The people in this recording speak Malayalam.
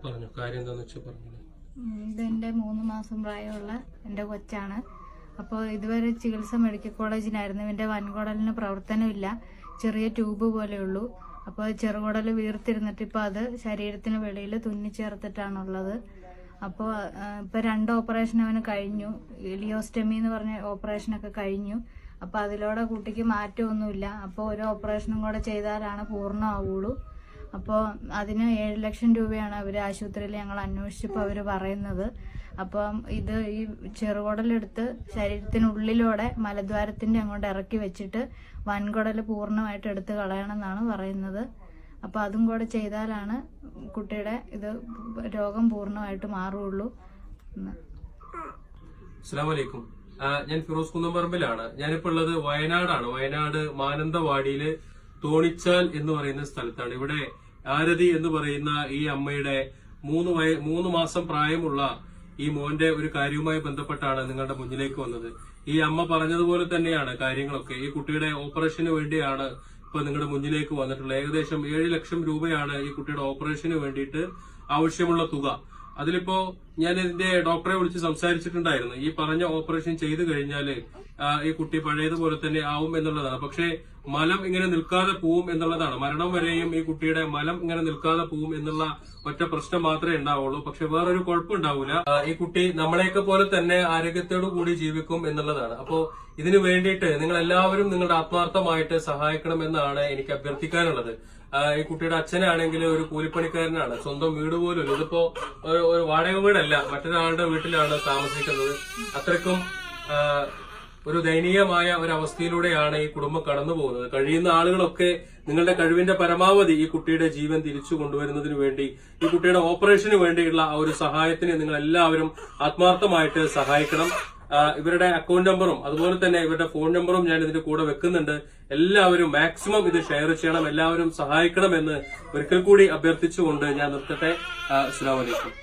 പറഞ്ഞു കാര്യം എന്താന്ന് വെച്ചാൽ പറഞ്ഞു. ഇതെന്റെ 3 മാസം പ്രായമുള്ള എന്റെ കൊച്ചാണ്. അപ്പോൾ ഇതുവരെ ചികിത്സ മെഡിക്കൽ കോളേജിലായിരുന്നു. ഇവന്റെ വൻകുടലിന് പ്രവർത്തനമില്ല, ചെറിയ ട്യൂബ് പോലെയുള്ളൂ. അപ്പോൾ ചെറുകുടൽ വീർത്തിരുന്നിട്ട് ഇപ്പോൾ അത് ശരീരത്തിന് വെളിയിൽ തുന്നിച്ചേർത്തിട്ടാണുള്ളത്. അപ്പോൾ ഇപ്പോൾ 2 ഓപ്പറേഷൻ അവന് കഴിഞ്ഞു. ലിയോസ്റ്റമി എന്ന് പറഞ്ഞ ഓപ്പറേഷനൊക്കെ കഴിഞ്ഞു. അപ്പോൾ അതിലൂടെ കുട്ടിക്ക് മാറ്റമൊന്നുമില്ല. അപ്പോൾ ഒരു ഓപ്പറേഷനും കൂടെ ചെയ്താലാണ് പൂർണ്ണമാവുള്ളൂ. അപ്പോൾ അതിന് 7 ലക്ഷം രൂപയാണ് അവർ ആശുപത്രിയിൽ ഞങ്ങൾ അന്വേഷിച്ചപ്പോൾ അവർ പറയുന്നത്. അപ്പം ഇത് ഈ ചെറുകുടലെടുത്ത് ശരീരത്തിനുള്ളിലൂടെ മലദ്വാരത്തിൻ്റെ അങ്ങോട്ട് ഇറക്കി വെച്ചിട്ട് വൻകുടൽ പൂർണ്ണമായിട്ട് എടുത്ത് കളയണമെന്നാണ് പറയുന്നത്. അപ്പോൾ അതും കൂടെ ചെയ്താലാണ് കുട്ടിയുടെ ഇത് രോഗം പൂർണ്ണമായിട്ട് മാറുള്ളൂ. അസ്സലാമു അലൈക്കും. ഞാൻ ഫിറോസ് കുന്നംപറമ്പിലാണ്. ഞാനിപ്പോൾ ഉള്ളത് വയനാടാണ്. വയനാട് മാനന്തവാടിയില് തോണിച്ചാൽ എന്ന് പറയുന്ന സ്ഥലത്താണ്. ഇവിടെ ആരതി എന്ന് പറയുന്ന ഈ അമ്മയുടെ 3 മാസം പ്രായമുള്ള ഈ മോന്റെ ഒരു കാര്യവുമായി ബന്ധപ്പെട്ടാണ് നിങ്ങളുടെ മുന്നിലേക്ക് വന്നത്. ഈ അമ്മ പറഞ്ഞതുപോലെ തന്നെയാണ് കാര്യങ്ങളൊക്കെ. ഈ കുട്ടിയുടെ ഓപ്പറേഷന് വേണ്ടിയാണ് ഇപ്പൊ നിങ്ങളുടെ മുന്നിലേക്ക് വന്നിട്ടുള്ളത്. ഏകദേശം 7 ലക്ഷം രൂപയാണ് ഈ കുട്ടിയുടെ ഓപ്പറേഷന് വേണ്ടിയിട്ട് ആവശ്യമുള്ള തുക. അതിലിപ്പോ ഞാൻ ഇതിന്റെ ഡോക്ടറെ വിളിച്ച് സംസാരിച്ചിട്ടുണ്ടായിരുന്നു. ഈ പറഞ്ഞ ഓപ്പറേഷൻ ചെയ്തു കഴിഞ്ഞാല് ഈ കുട്ടി പഴയതുപോലെ തന്നെ ആവും എന്നുള്ളതാണ്. പക്ഷേ മലം ഇങ്ങനെ നിൽക്കാതെ പോവും എന്നുള്ളതാണ്. മരണം വരെയും ഈ കുട്ടിയുടെ മലം ഇങ്ങനെ നിൽക്കാതെ പോവും എന്നുള്ള ഒറ്റ പ്രശ്നം മാത്രമേ ഉണ്ടാവുള്ളൂ. പക്ഷെ വേറൊരു കുഴപ്പമുണ്ടാവില്ല. ഈ കുട്ടി നമ്മളെയൊക്കെ പോലെ തന്നെ ആരോഗ്യത്തോടു കൂടി ജീവിക്കും എന്നുള്ളതാണ്. അപ്പോ ഇതിനു വേണ്ടിയിട്ട് നിങ്ങൾ എല്ലാവരും നിങ്ങളുടെ ആത്മാർത്ഥമായിട്ട് സഹായിക്കണമെന്നാണ് എനിക്ക് അഭ്യർത്ഥിക്കാനുള്ളത്. ഈ കുട്ടിയുടെ അച്ഛനാണെങ്കിൽ ഒരു കൂലിപ്പണിക്കാരനാണ്. സ്വന്തം വീട് പോലും ഇല്ല. ഇതിപ്പോ ഒരു വാടക വീടല്ല, മറ്റൊരാളുടെ വീട്ടിലാണ് താമസിക്കുന്നത്. അത്രയ്ക്കും ഒരു ദയനീയമായ ഒരു അവസ്ഥയിലൂടെയാണ് ഈ കുടുംബം കടന്നു പോകുന്നത്. കഴിയുന്ന ആളുകളൊക്കെ നിങ്ങളുടെ കഴിവിന്റെ പരമാവധി ഈ കുട്ടിയുടെ ജീവൻ തിരിച്ചു കൊണ്ടുവരുന്നതിന് വേണ്ടി, ഈ കുട്ടിയുടെ ഓപ്പറേഷന് വേണ്ടിയുള്ള ആ ഒരു സഹായത്തിന് നിങ്ങൾ എല്ലാവരും ആത്മാർത്ഥമായിട്ട് സഹായിക്കണം. ഇവരുടെ അക്കൗണ്ട് നമ്പറും അതുപോലെ തന്നെ ഇവരുടെ ഫോൺ നമ്പറും ഞാൻ ഇതിന്റെ കൂടെ വെക്കുന്നുണ്ട്. എല്ലാവരും മാക്സിമം ഇത് ഷെയർ ചെയ്യണം, എല്ലാവരും സഹായിക്കണമെന്ന് ഒരിക്കൽ കൂടി അഭ്യർത്ഥിച്ചുകൊണ്ട് ഞാൻ നിർത്തട്ടെ. അസ്സലാമു അലൈക്കും.